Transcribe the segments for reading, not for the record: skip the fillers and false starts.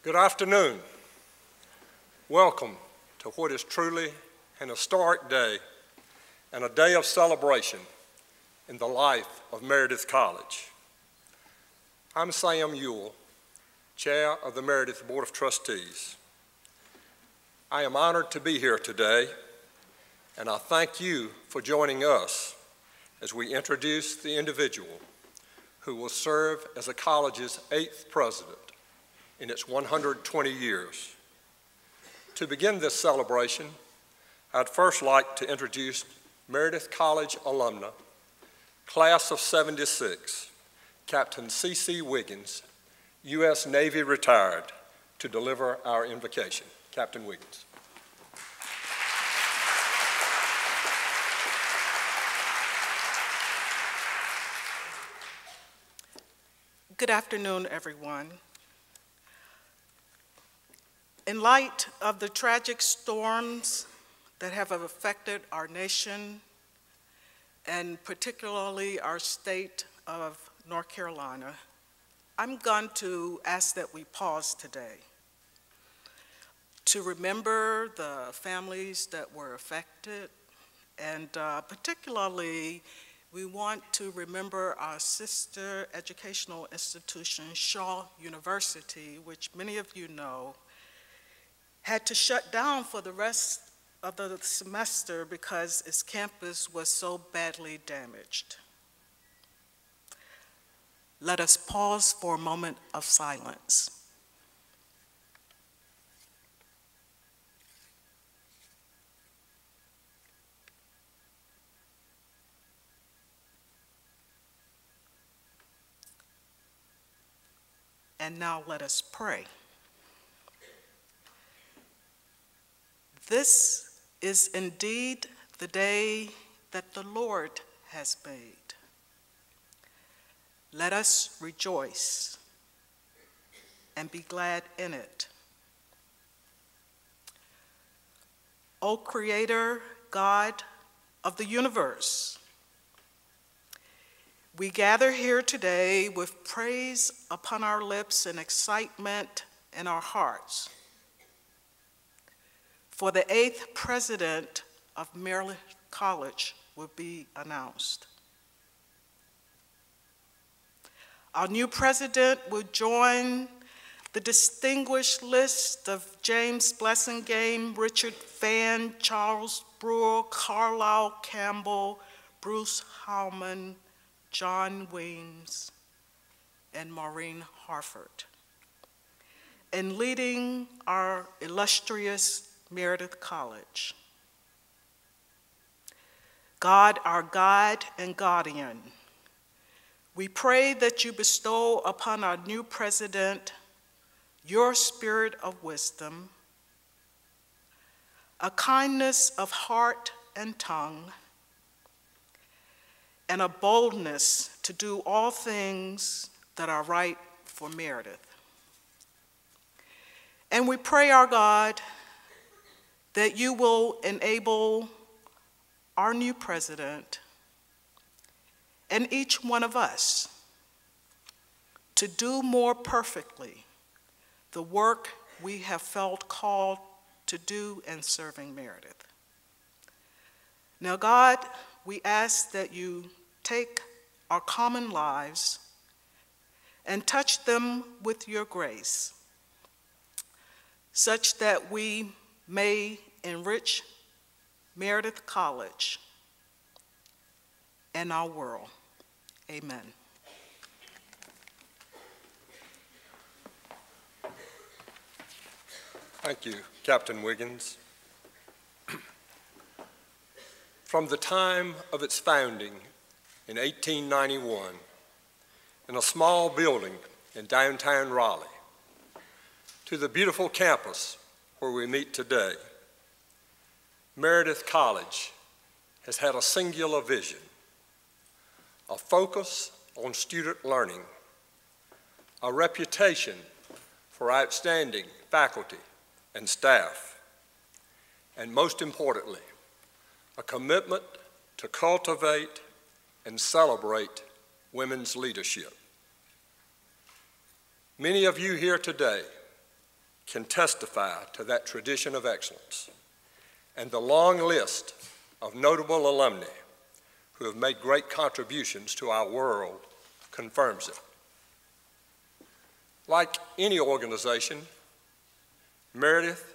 Good afternoon. Welcome to what is truly an historic day and a day of celebration in the life of Meredith College. I'm Sam Ewell, Chair of the Meredith Board of Trustees. I am honored to be here today, and I thank you for joining us as we introduce the individual who will serve as the college's 8th president in its 120 years. To begin this celebration, I'd first like to introduce Meredith College alumna, class of '76, Captain C.C. Wiggins, U.S. Navy retired, to deliver our invocation. Captain Wiggins. Good afternoon, everyone. In light of the tragic storms that have affected our nation, and particularly our state of North Carolina, I'm going to ask that we pause today to remember the families that were affected, and particularly we want to remember our sister educational institution, Shaw University, which many of you know had to shut down for the rest of the semester because its campus was so badly damaged. Let us pause for a moment of silence. And now let us pray. This is indeed the day that the Lord has made. Let us rejoice and be glad in it. O Creator, God of the universe, we gather here today with praise upon our lips and excitement in our hearts, for the 8th president of Meredith College will be announced. Our new president will join the distinguished list of James Blessingame, Richard Fan, Charles Brewer, Carlisle Campbell, Bruce Howman, John Weems, and Maureen Harford, in leading our illustrious Meredith College. God, our guide and guardian, we pray that you bestow upon our new president your spirit of wisdom, a kindness of heart and tongue, and a boldness to do all things that are right for Meredith. And we pray, our God, that you will enable our new president and each one of us to do more perfectly the work we have felt called to do in serving Meredith. Now, God, we ask that you take our common lives and touch them with your grace, such that we may enrich Meredith College and our world. Amen. Thank you, Captain Wiggins. From the time of its founding in 1891, in a small building in downtown Raleigh, to the beautiful campus where we meet today, Meredith College has had a singular vision, a focus on student learning, a reputation for outstanding faculty and staff, and most importantly, a commitment to cultivate and celebrate women's leadership. Many of you here today can testify to that tradition of excellence, and the long list of notable alumni who have made great contributions to our world confirms it. Like any organization, Meredith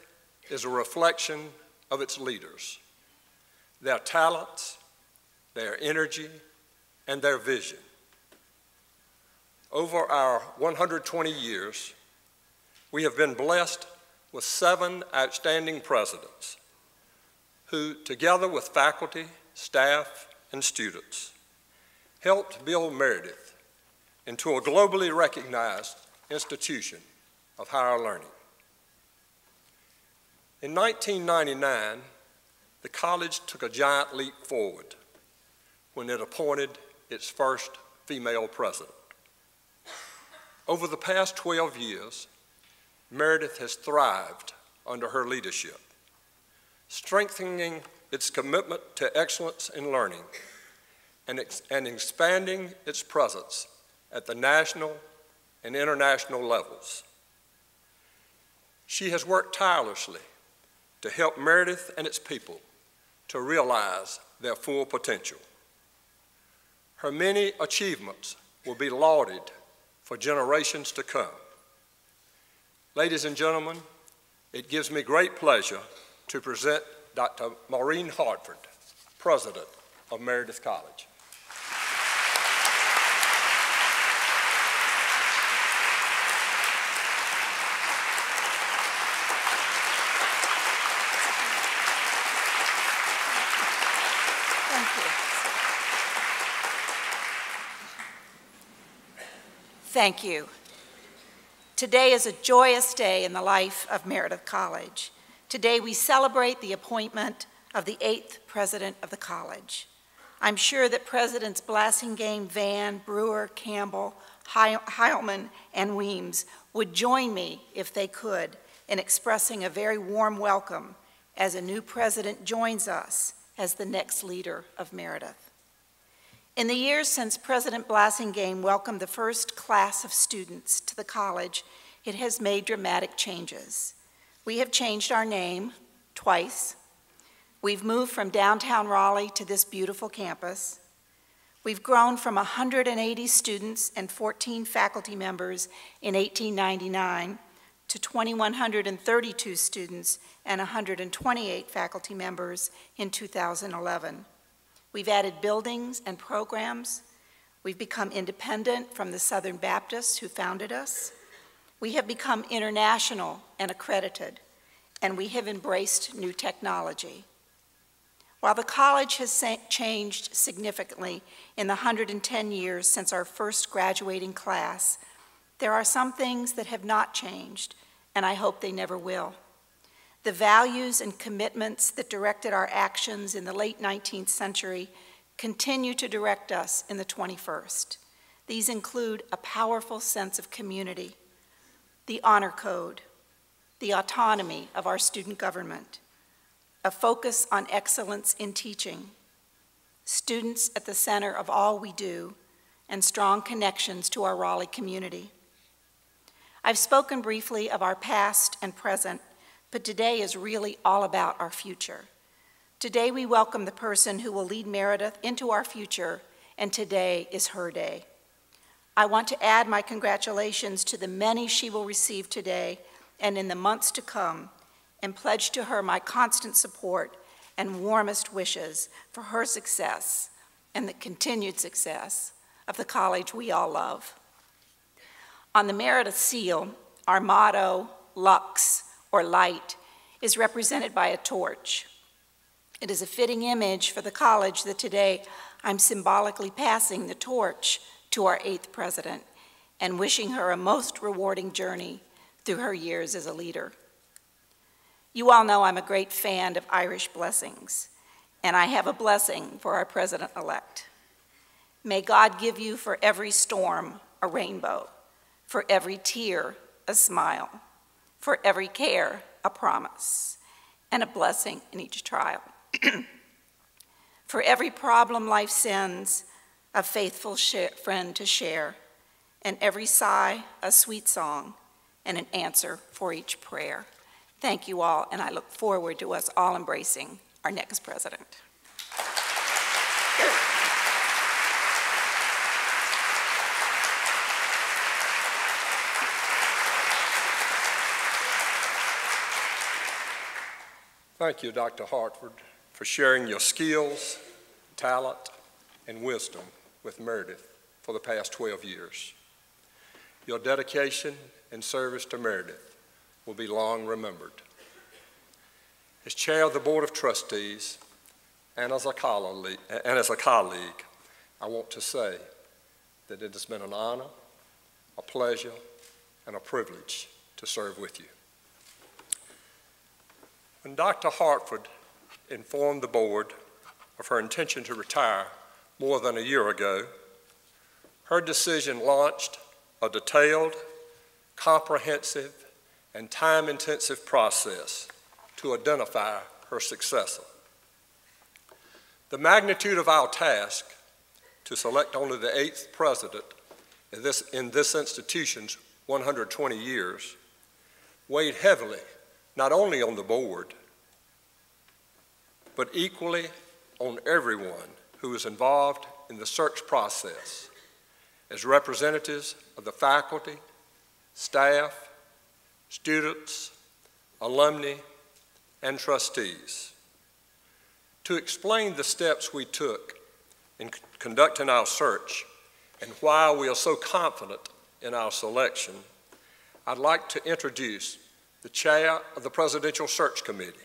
is a reflection of its leaders, their talents, their energy, and their vision. Over our 120 years, we have been blessed with 7 outstanding presidents who, together with faculty, staff, and students, helped build Meredith into a globally recognized institution of higher learning. In 1999, the college took a giant leap forward when it appointed its first female president. Over the past 12 years, Meredith has thrived under her leadership, strengthening its commitment to excellence in learning and expanding its presence at the national and international levels. She has worked tirelessly to help Meredith and its people to realize their full potential. Her many achievements will be lauded for generations to come. Ladies and gentlemen, it gives me great pleasure to present Dr. Maureen Hartford, President of Meredith College. Thank you. Today is a joyous day in the life of Meredith College. Today we celebrate the appointment of the 8th president of the college. I'm sure that Presidents Blassingame, Van, Brewer, Campbell, Heilman, and Weems would join me, if they could, in expressing a very warm welcome as a new president joins us as the next leader of Meredith. In the years since President Blassingame welcomed the first class of students to the college, it has made dramatic changes. We have changed our name twice. We've moved from downtown Raleigh to this beautiful campus. We've grown from 180 students and 14 faculty members in 1899 to 2,132 students and 128 faculty members in 2011. We've added buildings and programs. We've become independent from the Southern Baptists who founded us. We have become international and accredited, and we have embraced new technology. While the college has changed significantly in the 110 years since our first graduating class, there are some things that have not changed, and I hope they never will. The values and commitments that directed our actions in the late 19th century continue to direct us in the 21st. These include a powerful sense of community, the honor code, the autonomy of our student government, a focus on excellence in teaching, students at the center of all we do, and strong connections to our Raleigh community. I've spoken briefly of our past and present, but today is really all about our future. Today we welcome the person who will lead Meredith into our future, and today is her day. I want to add my congratulations to the many she will receive today and in the months to come, and pledge to her my constant support and warmest wishes for her success and the continued success of the college we all love. On the Meredith seal, our motto, Lux, or light, is represented by a torch. It is a fitting image for the college that today I'm symbolically passing the torch to our 8th president and wishing her a most rewarding journey through her years as a leader. You all know I'm a great fan of Irish blessings, and I have a blessing for our president-elect. May God give you for every storm a rainbow, for every tear a smile, for every care, a promise, and a blessing in each trial. For every problem life sends, a faithful friend to share, and every sigh, a sweet song, and an answer for each prayer. Thank you all, and I look forward to us all embracing our next president. Thank you, Dr. Hartford, for sharing your skills, talent, and wisdom with Meredith for the past 12 years. Your dedication and service to Meredith will be long remembered. As chair of the Board of Trustees and as a colleague, I want to say that it has been an honor, a pleasure, and a privilege to serve with you. When Dr. Hartford informed the board of her intention to retire more than a year ago, her decision launched a detailed, comprehensive, and time-intensive process to identify her successor. The magnitude of our task to select only the 8th president in this institution's 120 years weighed heavily not only on the board, but equally on everyone who was involved in the search process as representatives of the faculty, staff, students, alumni, and trustees. To explain the steps we took in conducting our search and why we are so confident in our selection, I'd like to introduce the chair of the Presidential Search Committee,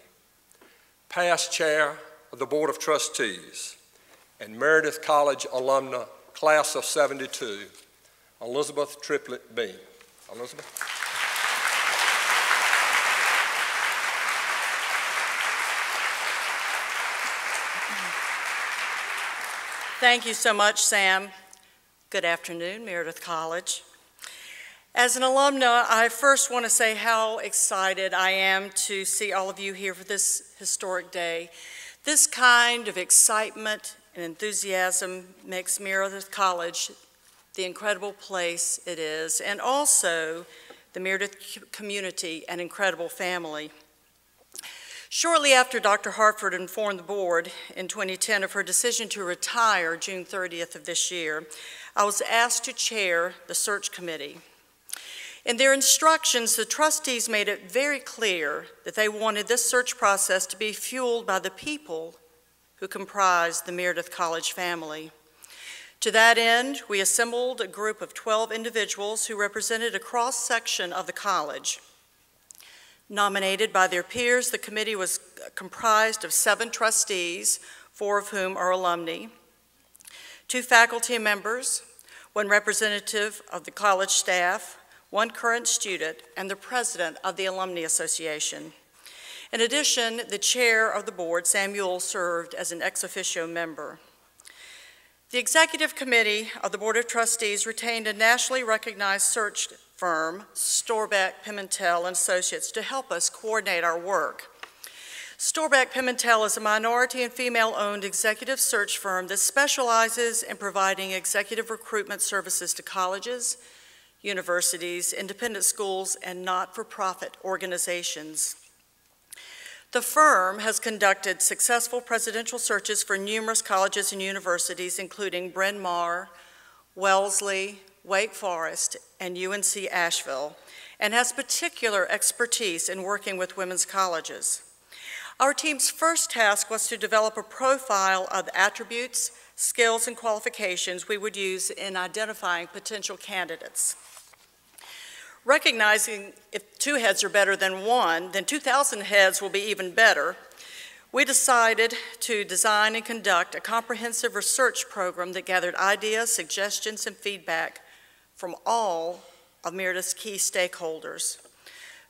past chair of the Board of Trustees, and Meredith College alumna, class of '72, Elizabeth Triplett Bean. Elizabeth. Thank you so much, Sam. Good afternoon, Meredith College. As an alumna, I first want to say how excited I am to see all of you here for this historic day. This kind of excitement and enthusiasm makes Meredith College the incredible place it is, and also the Meredith community an incredible family. Shortly after Dr. Hartford informed the board in 2010 of her decision to retire June 30th of this year, I was asked to chair the search committee. In their instructions, the trustees made it very clear that they wanted this search process to be fueled by the people who comprise the Meredith College family. To that end, we assembled a group of 12 individuals who represented a cross-section of the college. Nominated by their peers, the committee was comprised of 7 trustees, 4 of whom are alumni, 2 faculty members, 1 representative of the college staff, 1 current student, and the president of the Alumni Association. In addition, the chair of the board, Samuel, served as an ex officio member. The executive committee of the Board of Trustees retained a nationally recognized search firm, Storbeck, Pimentel & Associates, to help us coordinate our work. Storbeck Pimentel is a minority and female-owned executive search firm that specializes in providing executive recruitment services to colleges, universities, independent schools, and not-for-profit organizations. The firm has conducted successful presidential searches for numerous colleges and universities, including Bryn Mawr, Wellesley, Wake Forest, and UNC Asheville, and has particular expertise in working with women's colleges. Our team's first task was to develop a profile of the attributes, skills, and qualifications we would use in identifying potential candidates. Recognizing if 2 heads are better than 1, then 2,000 heads will be even better, we decided to design and conduct a comprehensive research program that gathered ideas, suggestions, and feedback from all of Meredith's key stakeholders.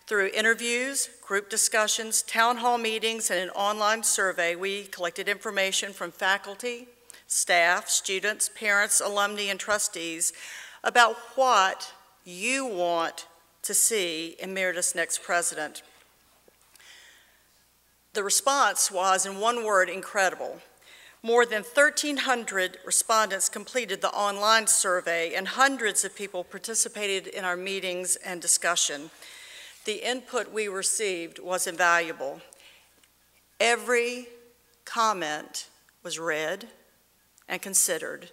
Through interviews, group discussions, town hall meetings, and an online survey, we collected information from faculty, staff, students, parents, alumni, and trustees about what you want to see in Meredith's next president. The response was, in one word, incredible. More than 1,300 respondents completed the online survey, and hundreds of people participated in our meetings and discussion. The input we received was invaluable. Every comment was read and considered.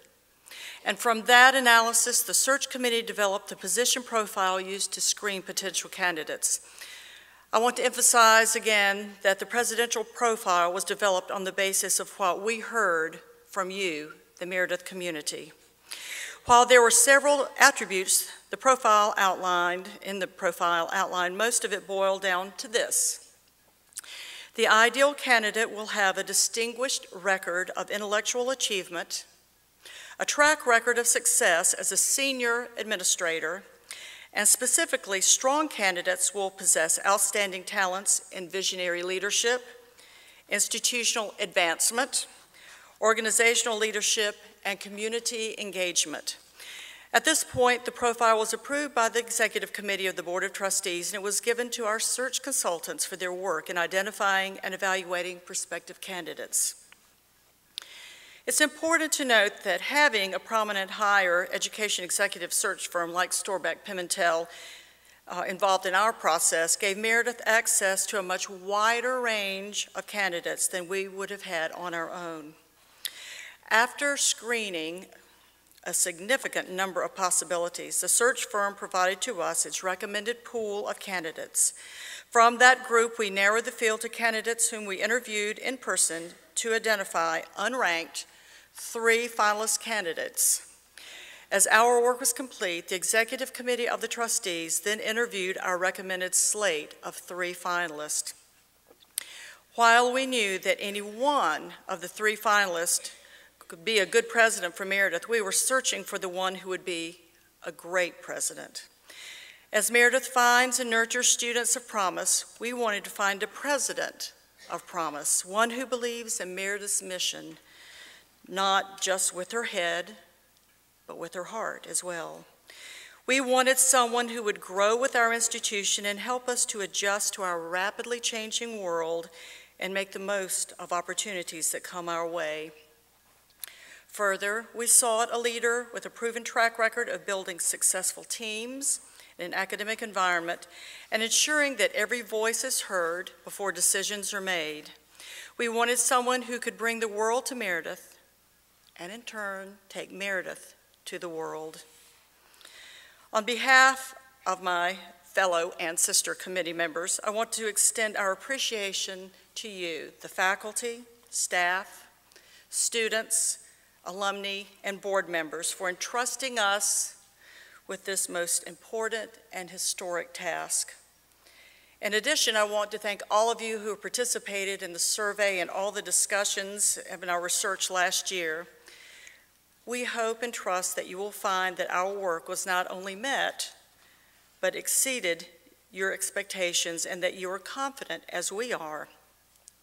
And from that analysis, the search committee developed the position profile used to screen potential candidates. I want to emphasize again that the presidential profile was developed on the basis of what we heard from you, the Meredith community. While there were several attributes the profile outlined, most of it boiled down to this. The ideal candidate will have a distinguished record of intellectual achievement, a track record of success as a senior administrator, and specifically, strong candidates will possess outstanding talents in visionary leadership, institutional advancement, organizational leadership, and community engagement. At this point, the profile was approved by the Executive Committee of the Board of Trustees, and it was given to our search consultants for their work in identifying and evaluating prospective candidates. It's important to note that having a prominent higher education executive search firm like Storbeck Pimentel involved in our process gave Meredith access to a much wider range of candidates than we would have had on our own. After screening a significant number of possibilities, the search firm provided to us its recommended pool of candidates. From that group, we narrowed the field to candidates whom we interviewed in person to identify unranked 3 finalist candidates. As our work was complete, the Executive Committee of the Trustees then interviewed our recommended slate of 3 finalists. While we knew that any one of the 3 finalists could be a good president for Meredith, we were searching for the one who would be a great president. As Meredith finds and nurtures students of promise, we wanted to find a president of promise, one who believes in Meredith's mission, not just with her head, but with her heart as well. We wanted someone who would grow with our institution and help us to adjust to our rapidly changing world and make the most of opportunities that come our way. Further, we sought a leader with a proven track record of building successful teams in an academic environment and ensuring that every voice is heard before decisions are made. We wanted someone who could bring the world to Meredith and in turn take Meredith to the world. On behalf of my fellow and sister committee members, I want to extend our appreciation to you, the faculty, staff, students, alumni, and board members for entrusting us with this most important and historic task. In addition, I want to thank all of you who participated in the survey and all the discussions in our research last year. We hope and trust that you will find that our work was not only met, but exceeded your expectations, and that you are confident, as we are,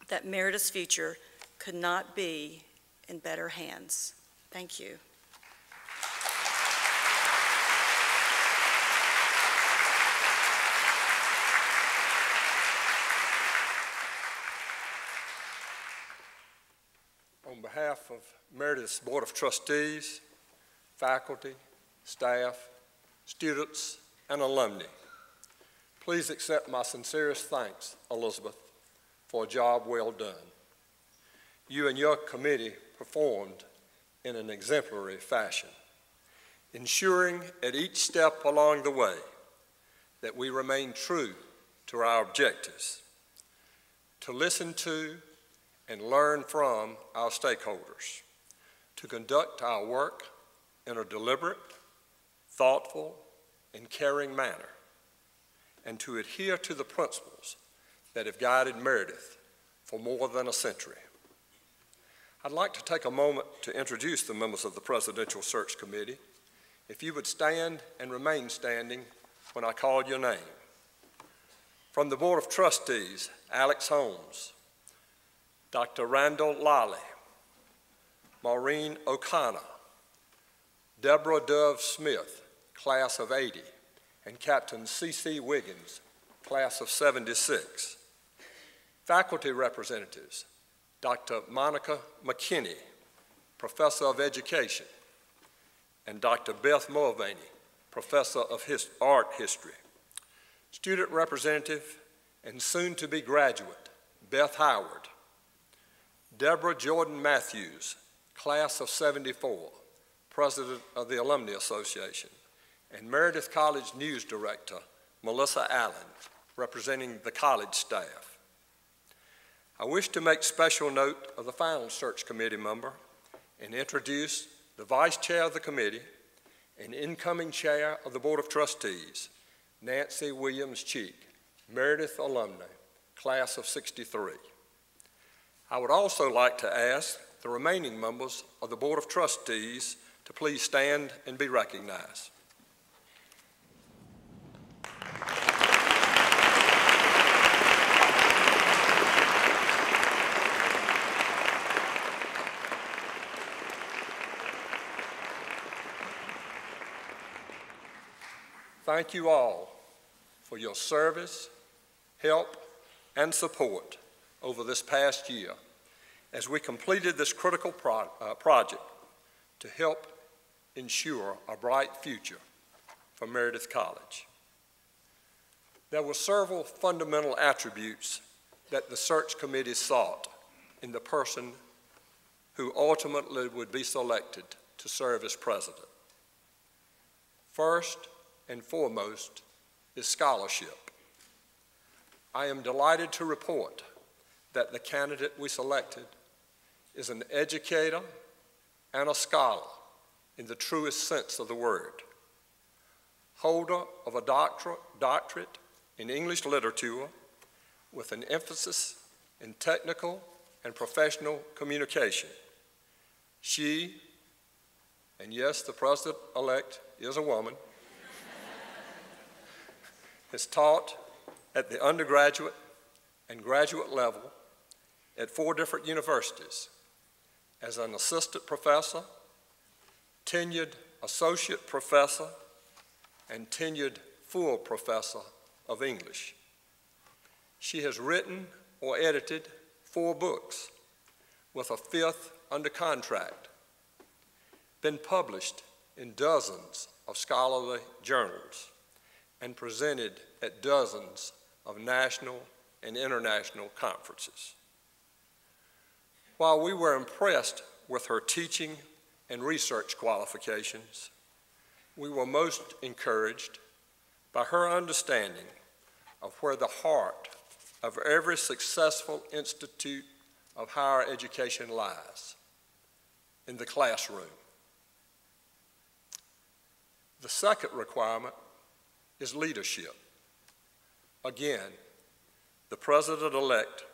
that Meredith's future could not be in better hands. Thank you. On behalf of Meredith's Board of Trustees, faculty, staff, students, and alumni, please accept my sincerest thanks, Elizabeth, for a job well done. You and your committee performed in an exemplary fashion, ensuring at each step along the way that we remain true to our objectives, to listen to and learn from our stakeholders, to conduct our work in a deliberate, thoughtful, and caring manner, and to adhere to the principles that have guided Meredith for more than a century. I'd like to take a moment to introduce the members of the Presidential Search Committee. If you would stand and remain standing when I call your name. From the Board of Trustees, Alex Holmes, Dr. Randall Lally, Maureen O'Connor, Deborah Dove Smith, class of '80, and Captain C.C. Wiggins, class of '76. Faculty representatives, Dr. Monica McKinney, Professor of Education, and Dr. Beth Mulvaney, Professor of Art History. Student Representative and soon-to-be graduate, Beth Howard. Deborah Jordan Matthews, Class of '74, President of the Alumni Association, and Meredith College News Director, Melissa Allen, representing the college staff. I wish to make special note of the final search committee member and introduce the Vice Chair of the committee and incoming Chair of the Board of Trustees, Nancy Williams Cheek, Meredith alumni, Class of '63. I would also like to ask the remaining members of the Board of Trustees to please stand and be recognized. Thank you all for your service, help, and support over this past year as we completed this critical project to help ensure a bright future for Meredith College. There were several fundamental attributes that the search committee sought in the person who ultimately would be selected to serve as president. First and foremost is scholarship. I am delighted to report that the candidate we selected is an educator and a scholar in the truest sense of the word, holder of a doctorate in English literature with an emphasis in technical and professional communication. She, and yes, the president-elect is a woman, has taught at the undergraduate and graduate level at 4 different universities as an assistant professor, tenured associate professor, and tenured full professor of English. She has written or edited 4 books, with a 5th under contract, been published in dozens of scholarly journals, and presented at dozens of national and international conferences. While we were impressed with her teaching and research qualifications, we were most encouraged by her understanding of where the heart of every successful institute of higher education lies, in the classroom. The second requirement is leadership. Again, the president-elect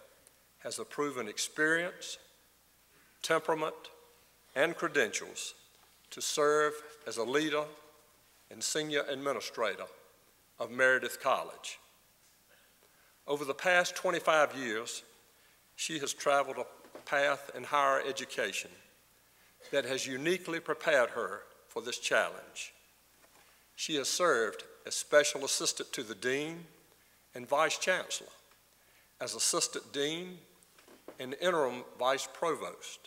has a proven experience, temperament, and credentials to serve as a leader and senior administrator of Meredith College. Over the past 25 years, she has traveled a path in higher education that has uniquely prepared her for this challenge. She has served as Special Assistant to the Dean and Vice Chancellor, as Assistant Dean and Interim Vice Provost.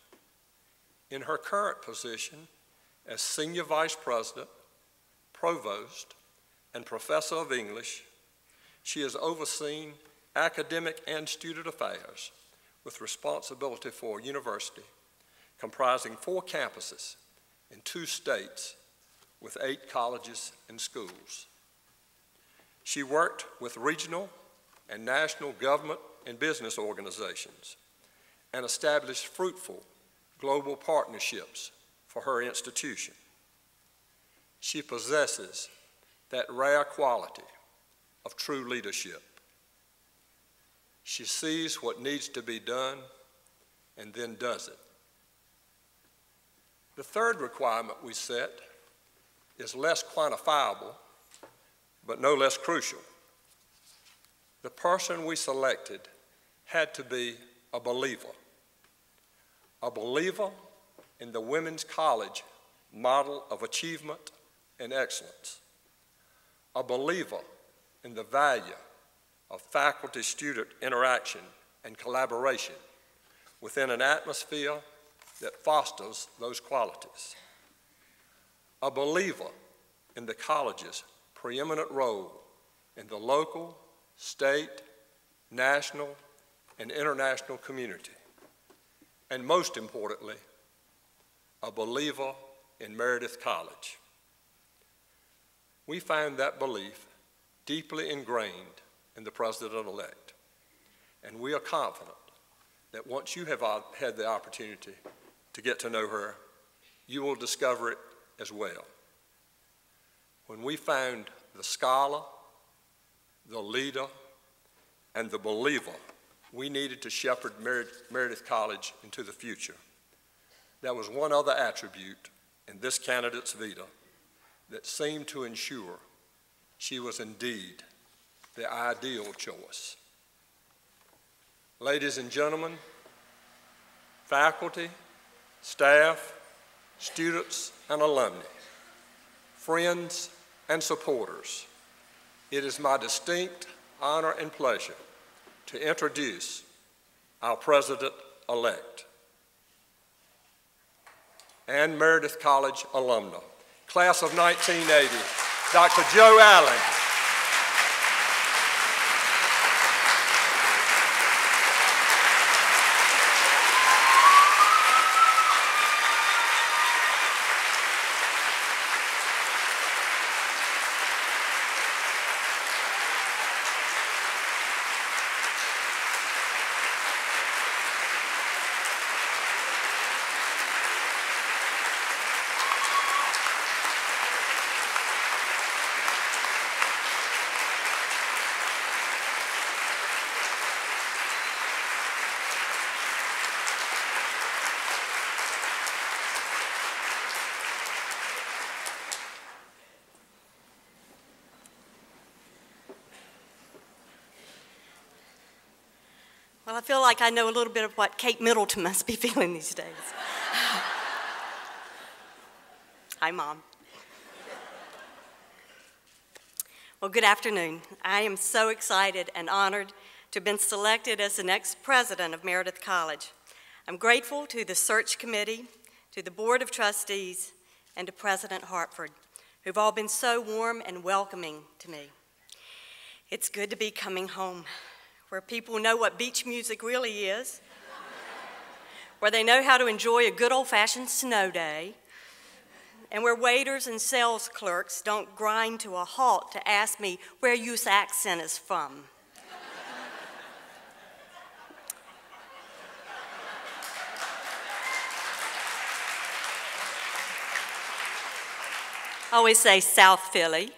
In her current position as Senior Vice President, Provost, and Professor of English, she has overseen academic and student affairs with responsibility for a university comprising 4 campuses in 2 states with 8 colleges and schools. She worked with regional and national government and business organizations and established fruitful global partnerships for her institution. She possesses that rare quality of true leadership. She sees what needs to be done and then does it. The third requirement we set is less quantifiable, but no less crucial. The person we selected had to be a believer in the women's college model of achievement and excellence, a believer in the value of faculty-student interaction and collaboration within an atmosphere that fosters those qualities. A believer in the college's preeminent role in the local, state, national, and international community. And most importantly, a believer in Meredith College. We find that belief deeply ingrained in the president-elect, and we are confident that once you have had the opportunity to get to know her, you will discover it as well. When we found the scholar, the leader, and the believer we needed to shepherd Meredith College into the future, there was one other attribute in this candidate's vita that seemed to ensure she was indeed the ideal choice. Ladies and gentlemen, faculty, staff, students, and alumni, friends and supporters, it is my distinct honor and pleasure to introduce our president-elect and Meredith College alumna, class of 1980, Dr. Joe Allen. Well, I feel like I know a little bit of what Kate Middleton must be feeling these days. Hi, Mom. Well, good afternoon. I am so excited and honored to have been selected as the next president of Meredith College. I'm grateful to the search committee, to the Board of Trustees, and to President Hartford, who've all been so warm and welcoming to me. It's good to be coming home, where people know what beach music really is, where they know how to enjoy a good old-fashioned snow day, and where waiters and sales clerks don't grind to a halt to ask me where you's accent is from. I always say South Philly.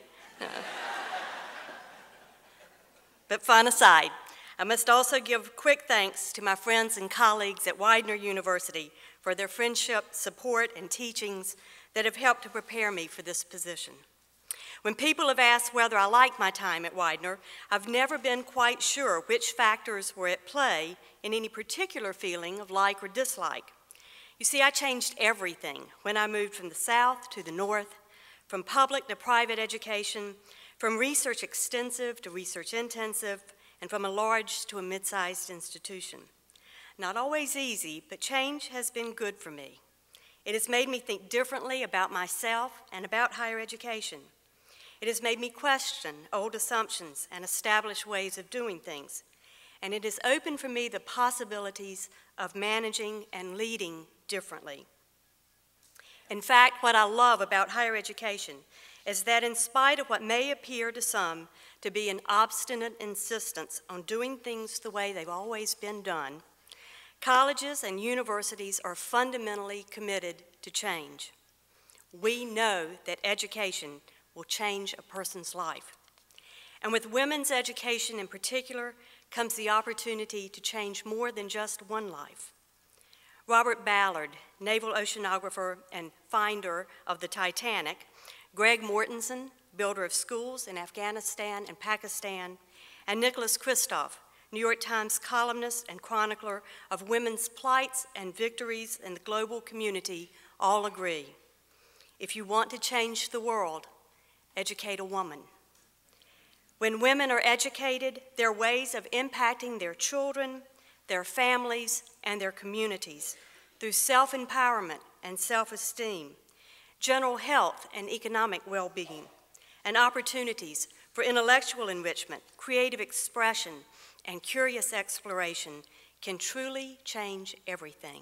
But fun aside, I must also give quick thanks to my friends and colleagues at Widener University for their friendship, support, and teachings that have helped to prepare me for this position. When people have asked whether I like my time at Widener, I've never been quite sure which factors were at play in any particular feeling of like or dislike. You see, I changed everything when I moved from the South to the North, from public to private education, from research extensive to research intensive, and from a large to a mid-sized institution. Not always easy, but change has been good for me. It has made me think differently about myself and about higher education. It has made me question old assumptions and establish ways of doing things. And it has opened for me the possibilities of managing and leading differently. In fact, what I love about higher education is that in spite of what may appear to some to be an obstinate insistence on doing things the way they've always been done, colleges and universities are fundamentally committed to change. We know that education will change a person's life. And with women's education in particular comes the opportunity to change more than just one life. Robert Ballard, naval oceanographer and finder of the Titanic, Greg Mortensen, builder of schools in Afghanistan and Pakistan, and Nicholas Kristof, New York Times columnist and chronicler of women's plights and victories in the global community, all agree. If you want to change the world, educate a woman. When women are educated, their ways of impacting their children, their families, and their communities, through self-empowerment and self-esteem, general health and economic well-being, and opportunities for intellectual enrichment, creative expression, and curious exploration can truly change everything.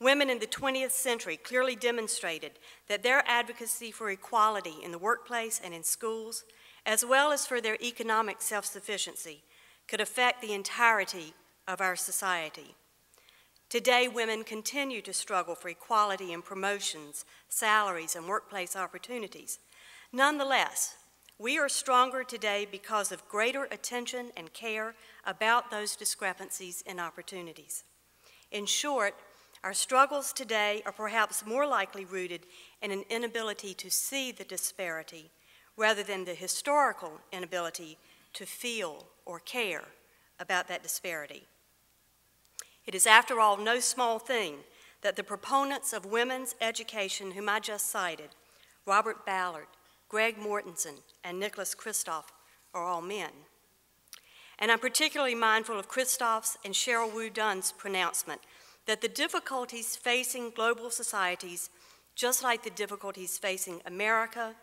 Women in the 20th century clearly demonstrated that their advocacy for equality in the workplace and in schools, as well as for their economic self-sufficiency, could affect the entirety of our society. Today, women continue to struggle for equality in promotions, salaries, and workplace opportunities. Nonetheless, we are stronger today because of greater attention and care about those discrepancies in opportunities. In short, our struggles today are perhaps more likely rooted in an inability to see the disparity rather than the historical inability to feel or care about that disparity. It is, after all, no small thing that the proponents of women's education whom I just cited, Robert Ballard, Greg Mortensen, and Nicholas Kristof, are all men. And I'm particularly mindful of Kristof's and Cheryl Wu Dunn's pronouncement that the difficulties facing global societies, just like the difficulties facing America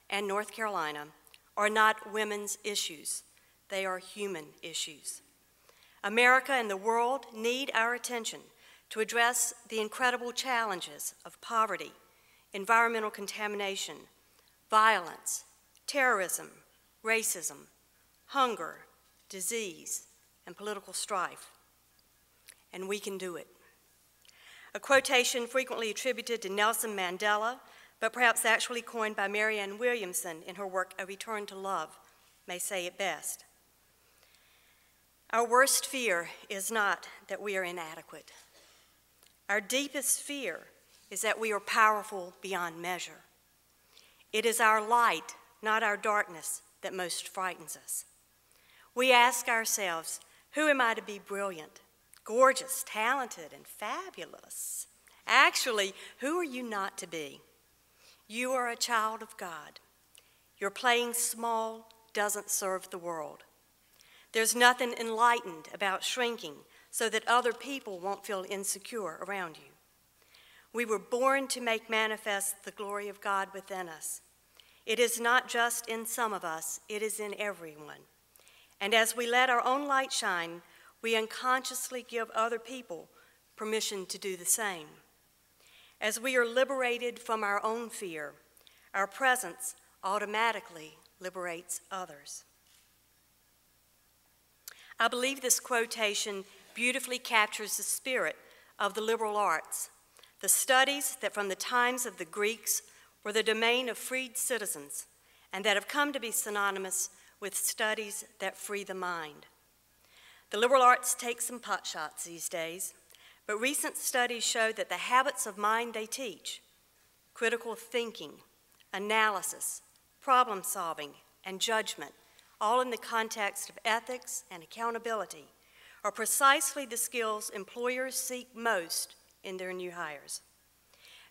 and North Carolina, are not women's issues. They are human issues. America and the world need our attention to address the incredible challenges of poverty, environmental contamination, violence, terrorism, racism, hunger, disease, and political strife. And we can do it. A quotation frequently attributed to Nelson Mandela, but perhaps actually coined by Marianne Williamson in her work, A Return to Love, may say it best. Our worst fear is not that we are inadequate. Our deepest fear is that we are powerful beyond measure. It is our light, not our darkness, that most frightens us. We ask ourselves, who am I to be brilliant, gorgeous, talented, and fabulous? Actually, who are you not to be? You are a child of God. Your playing small doesn't serve the world. There's nothing enlightened about shrinking so that other people won't feel insecure around you. We were born to make manifest the glory of God within us. It is not just in some of us, it is in everyone. And as we let our own light shine, we unconsciously give other people permission to do the same. As we are liberated from our own fear, our presence automatically liberates others. I believe this quotation beautifully captures the spirit of the liberal arts, the studies that from the times of the Greeks were the domain of freed citizens and that have come to be synonymous with studies that free the mind. The liberal arts take some potshots these days, but recent studies show that the habits of mind they teach, critical thinking, analysis, problem solving, and judgment, all in the context of ethics and accountability, are precisely the skills employers seek most in their new hires.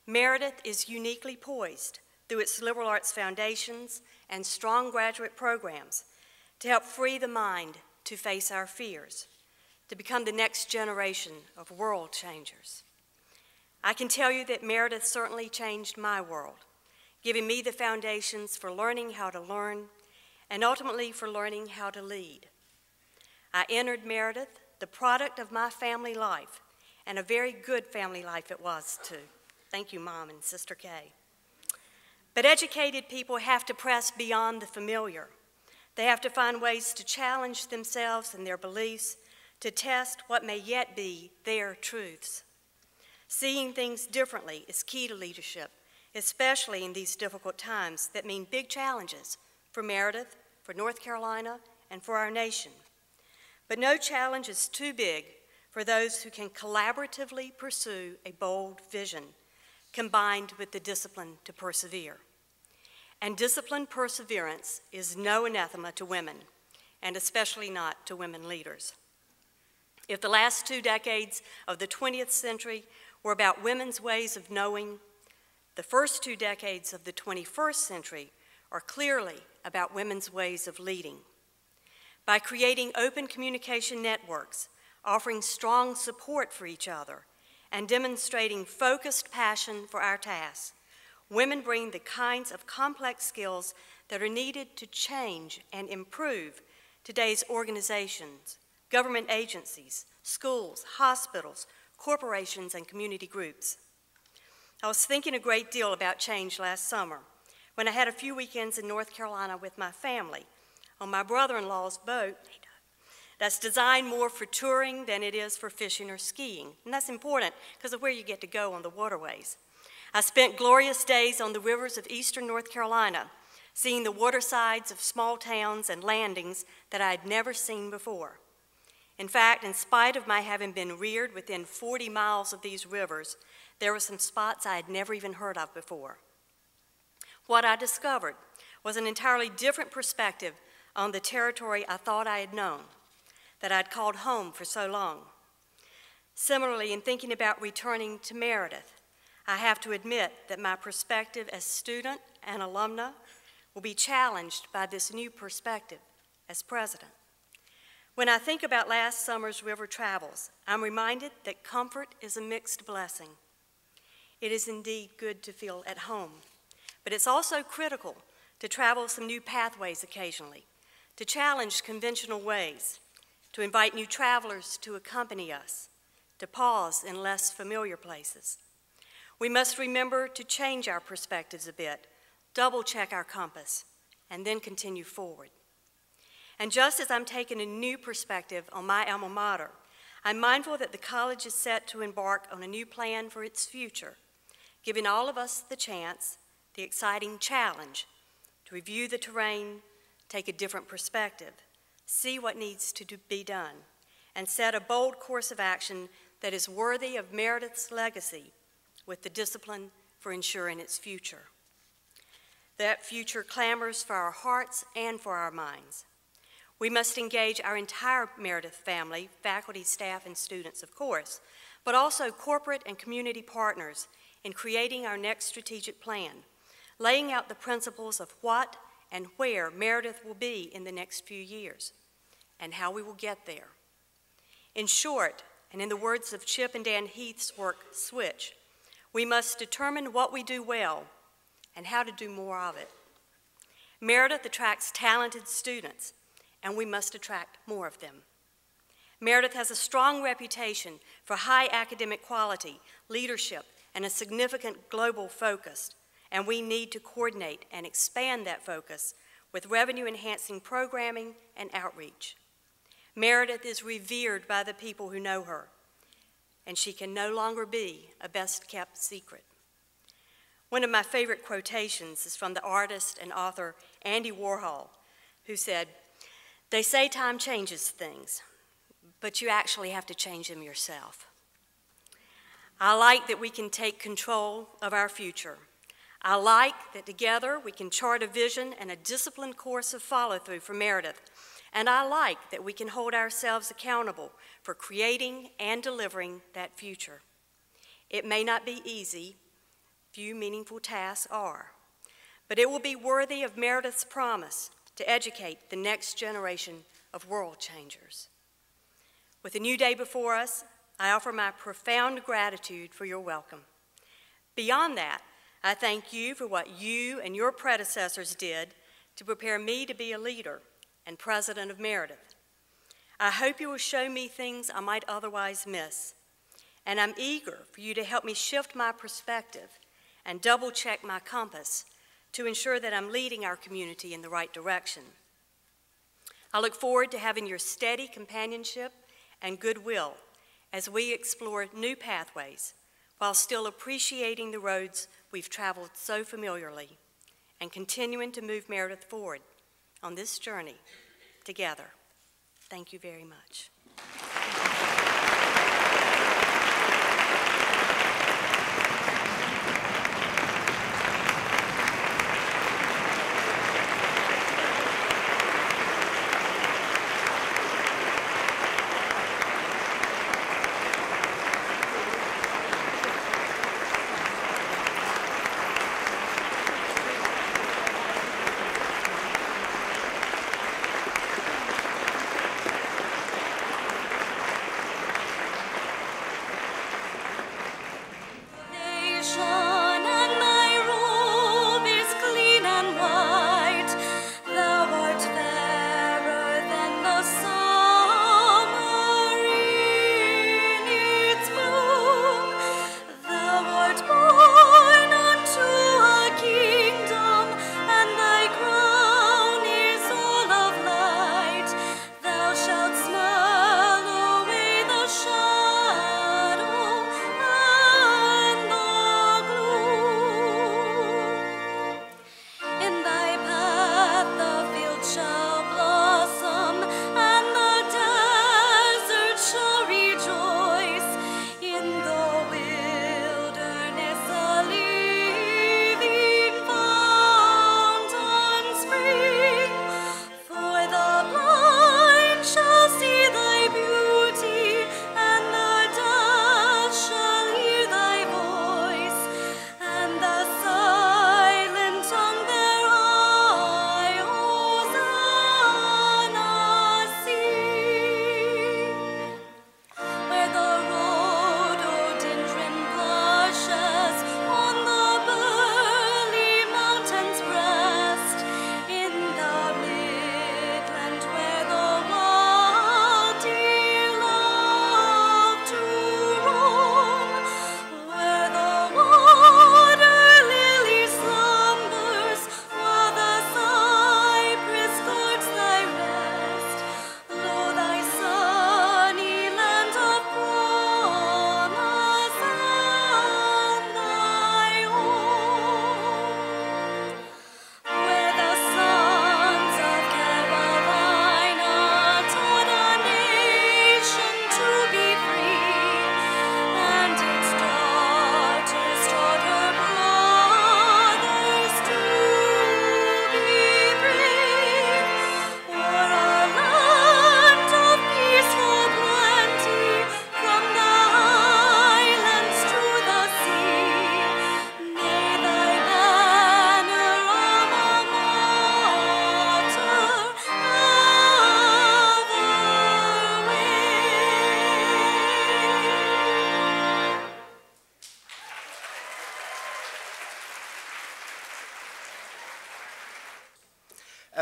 Meredith is uniquely poised through its liberal arts foundations and strong graduate programs to help free the mind to face our fears, to become the next generation of world changers. I can tell you that Meredith certainly changed my world, giving me the foundations for learning how to learn and ultimately for learning how to lead. I entered Meredith, the product of my family life, and a very good family life it was too. Thank you, Mom and Sister Kay. But educated people have to press beyond the familiar. They have to find ways to challenge themselves and their beliefs, to test what may yet be their truths. Seeing things differently is key to leadership, especially in these difficult times that mean big challenges for Meredith, for North Carolina, and for our nation. But no challenge is too big for those who can collaboratively pursue a bold vision, combined with the discipline to persevere. And disciplined perseverance is no anathema to women, and especially not to women leaders. If the last 2 decades of the 20th century were about women's ways of knowing, the first 2 decades of the 21st century are clearly about women's ways of leading. By creating open communication networks, offering strong support for each other, and demonstrating focused passion for our tasks. Women bring the kinds of complex skills that are needed to change and improve today's organizations, government agencies, schools, hospitals, corporations, and community groups. I was thinking a great deal about change last summer when I had a few weekends in North Carolina with my family on my brother-in-law's boat that's designed more for touring than it is for fishing or skiing. And that's important because of where you get to go on the waterways. I spent glorious days on the rivers of eastern North Carolina, seeing the watersides of small towns and landings that I had never seen before. In fact, in spite of my having been reared within 40 miles of these rivers, there were some spots I had never even heard of before. What I discovered was an entirely different perspective on the territory I thought I had known, that I'd called home for so long. Similarly, in thinking about returning to Meredith, I have to admit that my perspective as student and alumna will be challenged by this new perspective as president. When I think about last summer's river travels, I'm reminded that comfort is a mixed blessing. It is indeed good to feel at home, but it's also critical to travel some new pathways occasionally, to challenge conventional ways, to invite new travelers to accompany us, to pause in less familiar places. We must remember to change our perspectives a bit, double-check our compass, and then continue forward. And just as I'm taking a new perspective on my alma mater, I'm mindful that the college is set to embark on a new plan for its future, giving all of us the chance, the exciting challenge, to review the terrain, take a different perspective, see what needs to be done, and set a bold course of action that is worthy of Meredith's legacy with the discipline for ensuring its future. That future clamors for our hearts and for our minds. We must engage our entire Meredith family, faculty, staff, and students, of course, but also corporate and community partners in creating our next strategic plan, laying out the principles of what and where Meredith will be in the next few years, and how we will get there. In short, and in the words of Chip and Dan Heath's work, Switch, we must determine what we do well and how to do more of it. Meredith attracts talented students, and we must attract more of them. Meredith has a strong reputation for high academic quality, leadership, and a significant global focus, and we need to coordinate and expand that focus with revenue-enhancing programming and outreach. Meredith is revered by the people who know her, and she can no longer be a best-kept secret. One of my favorite quotations is from the artist and author Andy Warhol, who said, "They say time changes things, but you actually have to change them yourself." I like that we can take control of our future. I like that together we can chart a vision and a disciplined course of follow-through for Meredith. And I like that we can hold ourselves accountable for creating and delivering that future. It may not be easy, few meaningful tasks are, but it will be worthy of Meredith's promise to educate the next generation of world changers. With a new day before us, I offer my profound gratitude for your welcome. Beyond that, I thank you for what you and your predecessors did to prepare me to be a leader and president of Meredith. I hope you will show me things I might otherwise miss, and I'm eager for you to help me shift my perspective and double-check my compass to ensure that I'm leading our community in the right direction. I look forward to having your steady companionship and goodwill as we explore new pathways while still appreciating the roads we've traveled so familiarly and continuing to move Meredith forward on this journey together. Thank you very much.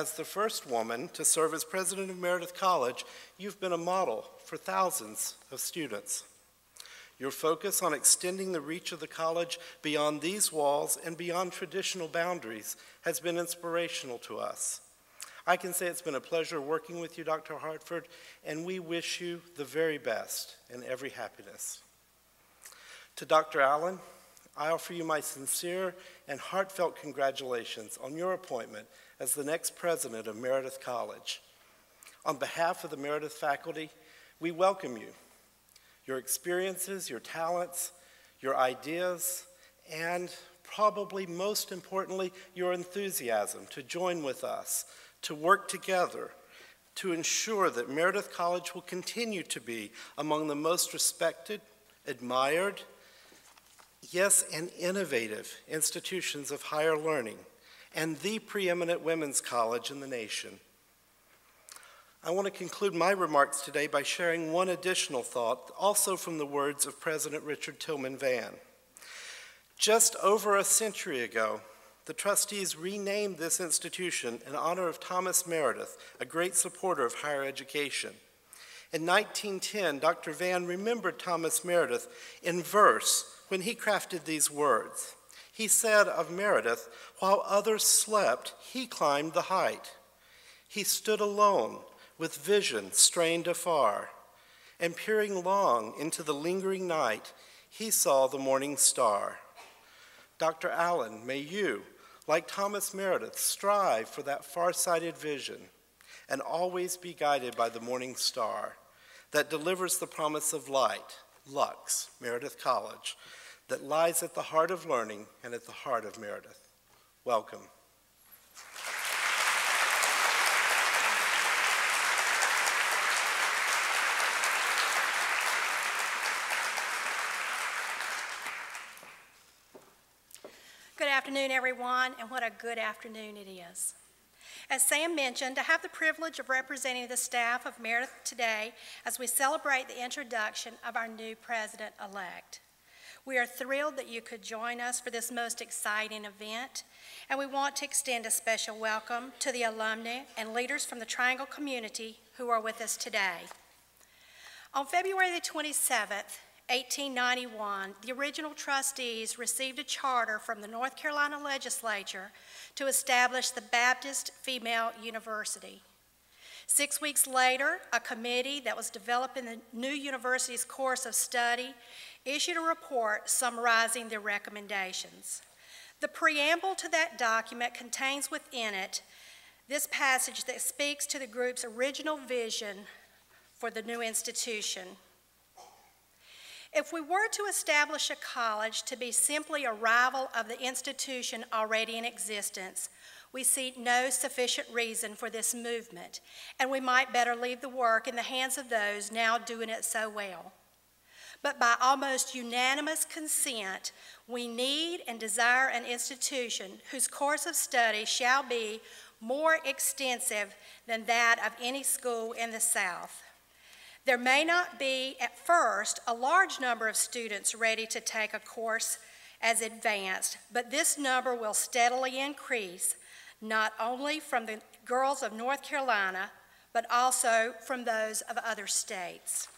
As the first woman to serve as president of Meredith College, you've been a model for thousands of students. Your focus on extending the reach of the college beyond these walls and beyond traditional boundaries has been inspirational to us. I can say it's been a pleasure working with you, Dr. Hartford, and we wish you the very best and every happiness. To Dr. Allen, I offer you my sincere and heartfelt congratulations on your appointment as the next president of Meredith College. On behalf of the Meredith faculty, we welcome you. Your experiences, your talents, your ideas, and probably most importantly, your enthusiasm to join with us, to work together, to ensure that Meredith College will continue to be among the most respected, admired, yes, and innovative institutions of higher learning, and the preeminent women's college in the nation. I want to conclude my remarks today by sharing one additional thought, also from the words of President Richard Tillman Vann. Just over a century ago, the trustees renamed this institution in honor of Thomas Meredith, a great supporter of higher education. In 1910, Dr. Vann remembered Thomas Meredith in verse when he crafted these words. He said of Meredith, "While others slept, he climbed the height. He stood alone, with vision strained afar, and peering long into the lingering night, he saw the morning star." Dr. Allen, may you, like Thomas Meredith, strive for that far-sighted vision and always be guided by the morning star that delivers the promise of light, Lux, Meredith College, that lies at the heart of learning and at the heart of Meredith. Welcome. Good afternoon, everyone, and what a good afternoon it is. As Sam mentioned, I have the privilege of representing the staff of Meredith today as we celebrate the introduction of our new president-elect. We are thrilled that you could join us for this most exciting event, and we want to extend a special welcome to the alumni and leaders from the Triangle community who are with us today. On February the 27th, 1891, the original trustees received a charter from the North Carolina legislature to establish the Baptist Female University. 6 weeks later, a committee that was developing the new university's course of study issued a report summarizing their recommendations. The preamble to that document contains within it this passage that speaks to the group's original vision for the new institution. If we were to establish a college to be simply a rival of the institution already in existence, we see no sufficient reason for this movement, and we might better leave the work in the hands of those now doing it so well. But by almost unanimous consent, we need and desire an institution whose course of study shall be more extensive than that of any school in the South. There may not be, at first, a large number of students ready to take a course as advanced, but this number will steadily increase, not only from the girls of North Carolina, but also from those of other states.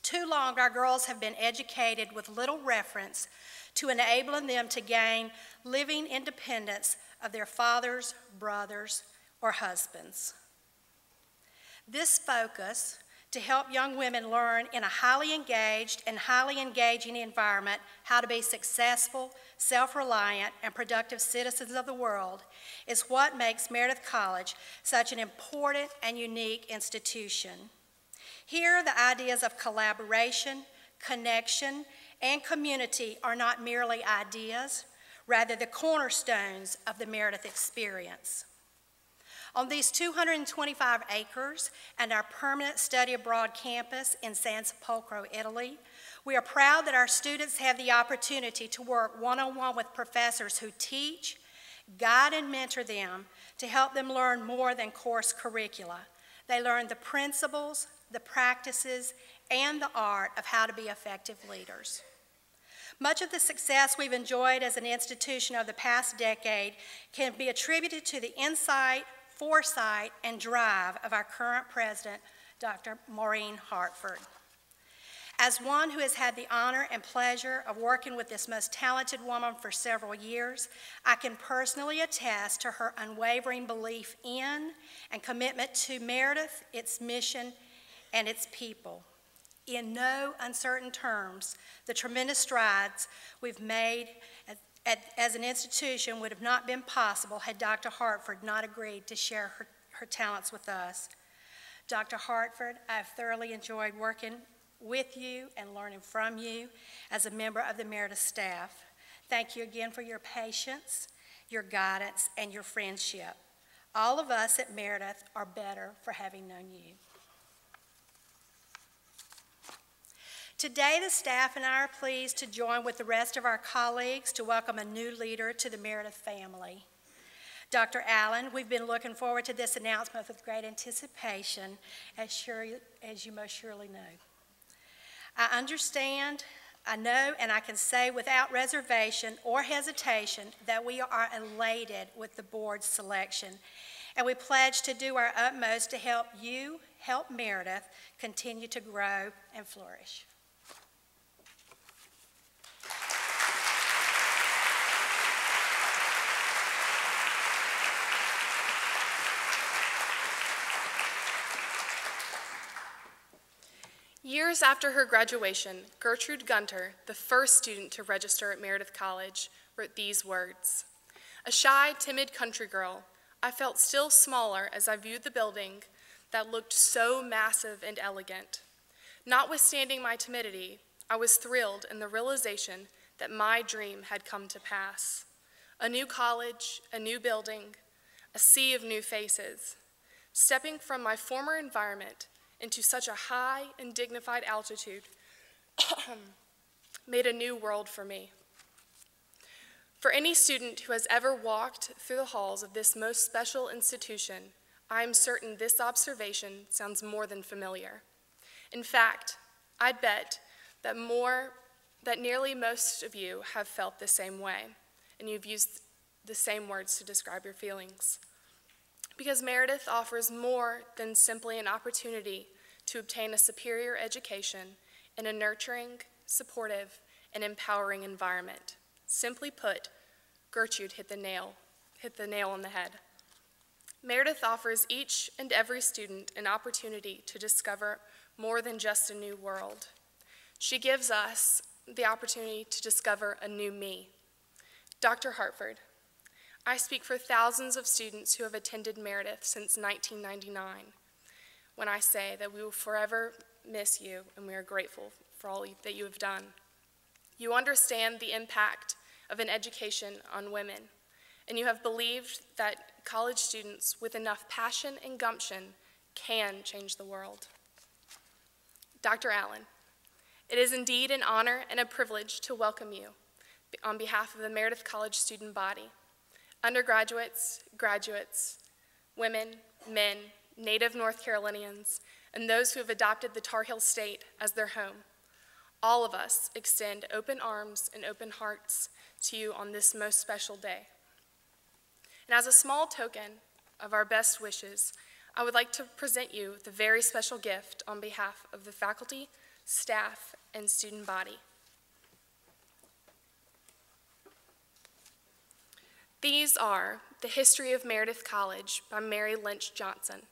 Too long, our girls have been educated with little reference to enabling them to gain living independence of their fathers, brothers, or husbands. This focus to help young women learn in a highly engaged and highly engaging environment how to be successful, self-reliant, and productive citizens of the world is what makes Meredith College such an important and unique institution. Here, the ideas of collaboration, connection, and community are not merely ideas, rather the cornerstones of the Meredith experience. On these 225 acres and our permanent study abroad campus in San Sepolcro, Italy, we are proud that our students have the opportunity to work one-on-one with professors who teach, guide, and mentor them to help them learn more than course curricula. They learn the principles, the practices, and the art of how to be effective leaders. Much of the success we've enjoyed as an institution over the past decade can be attributed to the insight, foresight, and drive of our current president, Dr. Maureen Hartford. As one who has had the honor and pleasure of working with this most talented woman for several years, I can personally attest to her unwavering belief in and commitment to Meredith, its mission, and its people. In no uncertain terms, the tremendous strides we've made as an institution would have not been possible had Dr. Hartford not agreed to share her talents with us. Dr. Hartford, I've thoroughly enjoyed working with you and learning from you as a member of the Meredith staff. Thank you again for your patience, your guidance, and your friendship. All of us at Meredith are better for having known you. Today, the staff and I are pleased to join with the rest of our colleagues to welcome a new leader to the Meredith family. Dr. Allen, we've been looking forward to this announcement with great anticipation, as you most surely know. I understand, I know, and I can say without reservation or hesitation that we are elated with the board's selection, and we pledge to do our utmost to help you, help Meredith, continue to grow and flourish. Years after her graduation, Gertrude Gunter, the first student to register at Meredith College, wrote these words: "A shy, timid country girl, I felt still smaller as I viewed the building that looked so massive and elegant. Notwithstanding my timidity, I was thrilled in the realization that my dream had come to pass. A new college, a new building, a sea of new faces. Stepping from my former environment into such a high and dignified altitude made a new world for me. For any student who has ever walked through the halls of this most special institution, I am certain this observation sounds more than familiar. In fact, I'd bet that nearly most of you have felt the same way, and you've used the same words to describe your feelings. Because Meredith offers more than simply an opportunity to obtain a superior education in a nurturing, supportive, and empowering environment. Simply put, Gertrude hit the nail on the head. Meredith offers each and every student an opportunity to discover more than just a new world. She gives us the opportunity to discover a new me. Dr. Hartford, I speak for thousands of students who have attended Meredith since 1999 when I say that we will forever miss you and we are grateful for all that you have done. You understand the impact of an education on women, and you have believed that college students with enough passion and gumption can change the world. Dr. Allen, it is indeed an honor and a privilege to welcome you on behalf of the Meredith College student body. Undergraduates, graduates, women, men, native North Carolinians, and those who have adopted the Tar Heel State as their home. All of us extend open arms and open hearts to you on this most special day. And as a small token of our best wishes, I would like to present you the very special gift on behalf of the faculty, staff, and student body. These are The History of Meredith College by Mary Lynch Johnson.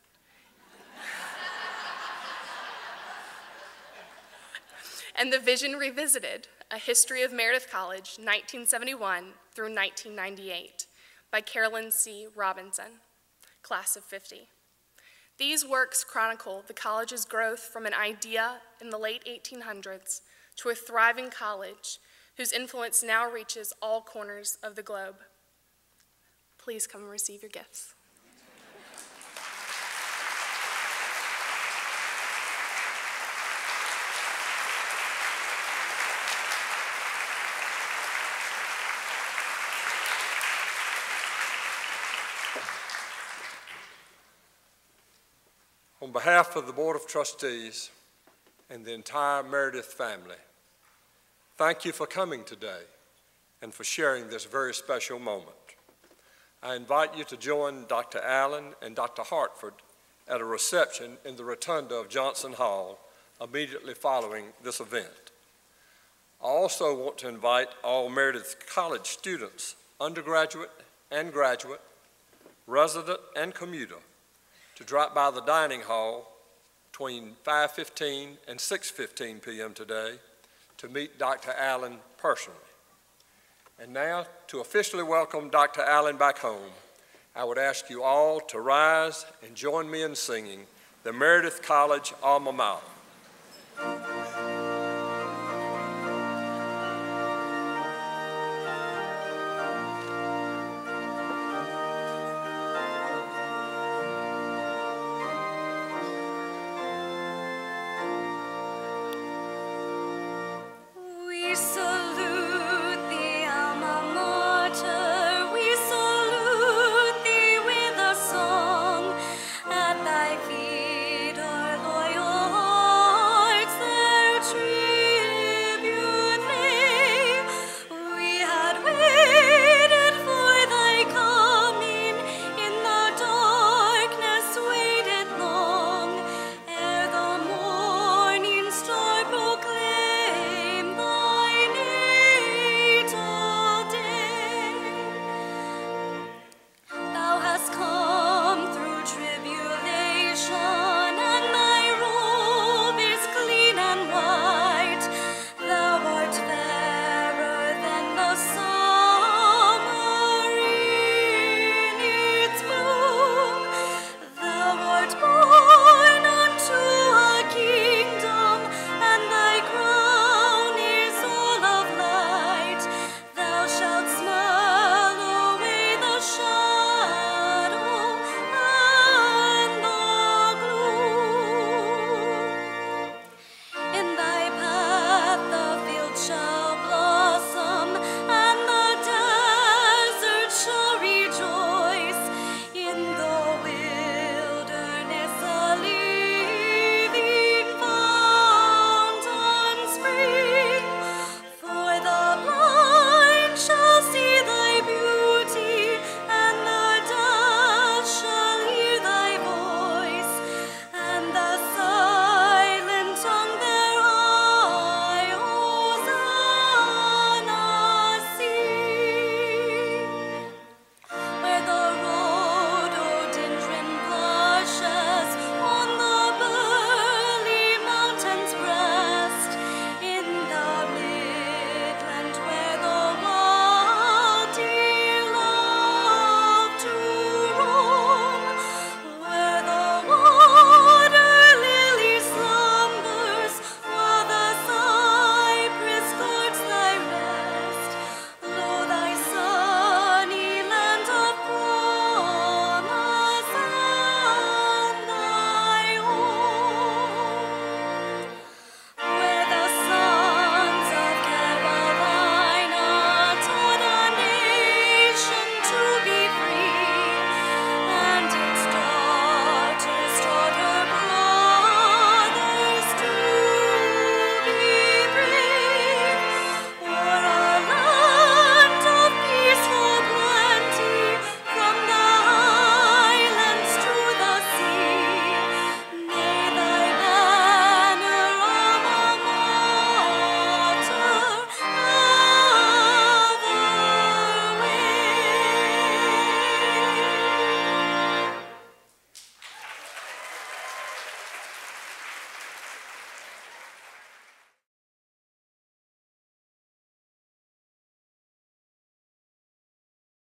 And The Vision Revisited, A History of Meredith College, 1971 through 1998, by Carolyn C. Robinson, class of '50. These works chronicle the college's growth from an idea in the late 1800s to a thriving college whose influence now reaches all corners of the globe. Please come and receive your gifts. On behalf of the Board of Trustees and the entire Meredith family, thank you for coming today and for sharing this very special moment. I invite you to join Dr. Allen and Dr. Hartford at a reception in the rotunda of Johnson Hall immediately following this event. I also want to invite all Meredith College students, undergraduate and graduate, resident and commuter, to drop by the dining hall between 5:15 and 6:15 p.m. today to meet Dr. Allen personally. And now, to officially welcome Dr. Allen back home, I would ask you all to rise and join me in singing the Meredith College alma mater.